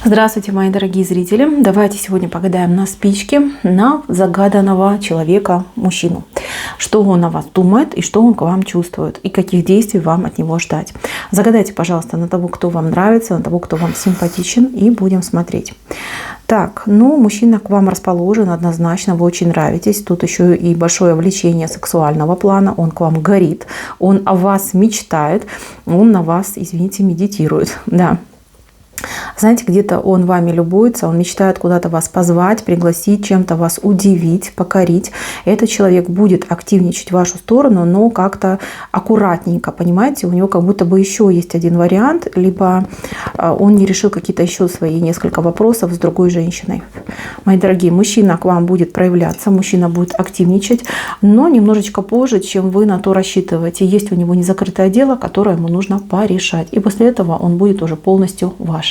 Здравствуйте, мои дорогие зрители! Давайте сегодня погадаем на спичке на загаданного человека, мужчину. Что он о вас думает и что он к вам чувствует, и каких действий вам от него ждать. Загадайте, пожалуйста, на того, кто вам нравится, на того, кто вам симпатичен, и будем смотреть. Так, мужчина к вам расположен однозначно, вы очень нравитесь. Тут еще и большое влечение сексуального плана, он к вам горит, он о вас мечтает, он на вас, извините, медитирует. Да. Знаете, где-то он вами любуется, он мечтает куда-то вас позвать, пригласить, чем-то вас удивить, покорить. Этот человек будет активничать в вашу сторону, но как-то аккуратненько, понимаете? У него как будто бы еще есть один вариант, либо он не решил какие-то еще свои несколько вопросов с другой женщиной. Мои дорогие, мужчина к вам будет проявляться, мужчина будет активничать, но немножечко позже, чем вы на то рассчитываете. Есть у него незакрытое дело, которое ему нужно порешать. И после этого он будет уже полностью ваш.